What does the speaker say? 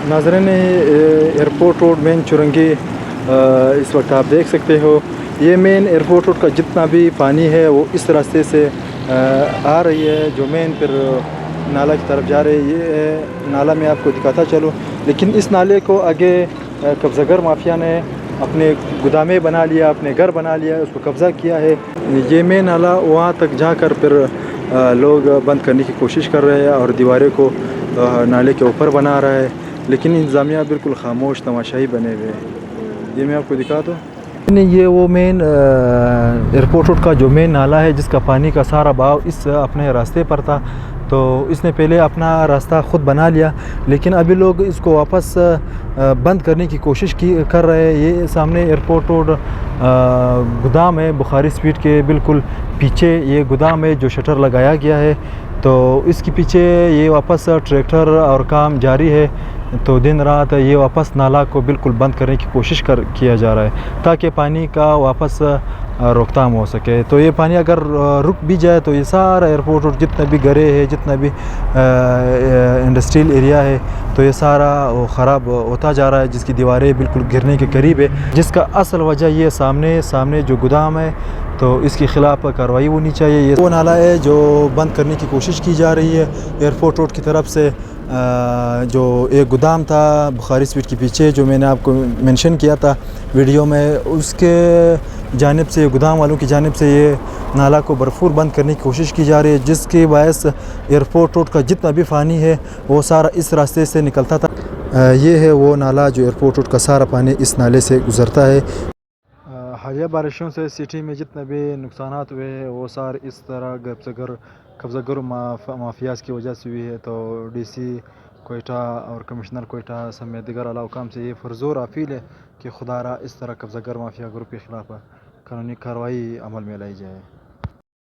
नाज़रीन airport road main Chowrangi इस वक्त आप देख सकते हो। ये मेन एयरपोर्ट रोड का जितना भी पानी है वो इस रास्ते से आ रही है जो मेन फिर नाला की तरफ जा रही है। ये नाला मैं आपको दिखाता चलूँ, लेकिन इस नाले को आगे कब्ज़ागर माफिया ने अपने गोदामें बना लिया, अपने घर बना लिया, उसको कब्ज़ा किया है। ये मेन नाला वहाँ तक जाकर फिर लोग बंद करने की कोशिश कर रहे हैं और दीवारें को नाले के ऊपर बना रहा है, लेकिन इंतज़ामिया बिल्कुल खामोश तमाशाई बने हुए हैं। ये मैं आपको दिखा दूँ। ये वो मेन एयरपोर्ट रोड का जो मेन नाला है जिसका पानी का सारा बहाव इस अपने रास्ते पर था, तो इसने पहले अपना रास्ता ख़ुद बना लिया, लेकिन अभी लोग इसको वापस बंद करने की कोशिश कर रहे हैं। ये सामने एयरपोर्ट रोड गोदाम है, बुखारी स्वीट के बिल्कुल पीछे ये गोदाम है जो शटर लगाया गया है, तो इसके पीछे ये वापस ट्रैक्टर और काम जारी है। तो दिन रात ये वापस नाला को बिल्कुल बंद करने की कोशिश किया जा रहा है ताकि पानी का वापस रोकथाम हो सके। तो ये पानी अगर रुक भी जाए तो ये सारा एयरपोर्ट रोड जितने भी घरे है, जितना भी इंडस्ट्रियल एरिया है, तो ये सारा ख़राब होता जा रहा है, जिसकी दीवारें बिल्कुल गिरने के करीब है। जिसका असल वजह ये सामने जो गोदाम है, तो इसके ख़िलाफ़ कार्रवाई होनी चाहिए। ये वो नाला है जो बंद करने की कोशिश की जा रही है एयरपोर्ट रोड की तरफ से। जो एक गोदाम था बुखारी स्वीट के पीछे जो मैंने आपको मेंशन किया था वीडियो में, उसके जानिब से, गोदाम वालों की जानिब से ये नाला को भरपूर बंद करने की कोशिश की जा रही है, जिसके बायस एयरपोर्ट रोड का जितना भी पानी है वो सारा इस रास्ते से निकलता था। ये है वो नाला जो एयरपोर्ट रोड का सारा पानी इस नाले से गुज़रता है। हालिया बारिशों से सिटी में जितने भी नुकसानात हुए हैं वो सारे इस तरह कब्ज़ागर माफियाज़ की वजह से हुई है। तो डीसी कोयटा और कमिश्नर कोयटा समेत दीगर आला हुकाम से ये पुरज़ोर अपील है कि खुदारा इस तरह कब्ज़ागर माफिया ग्रुप के ख़िलाफ़ कानूनी कार्रवाई अमल में लाई जाए।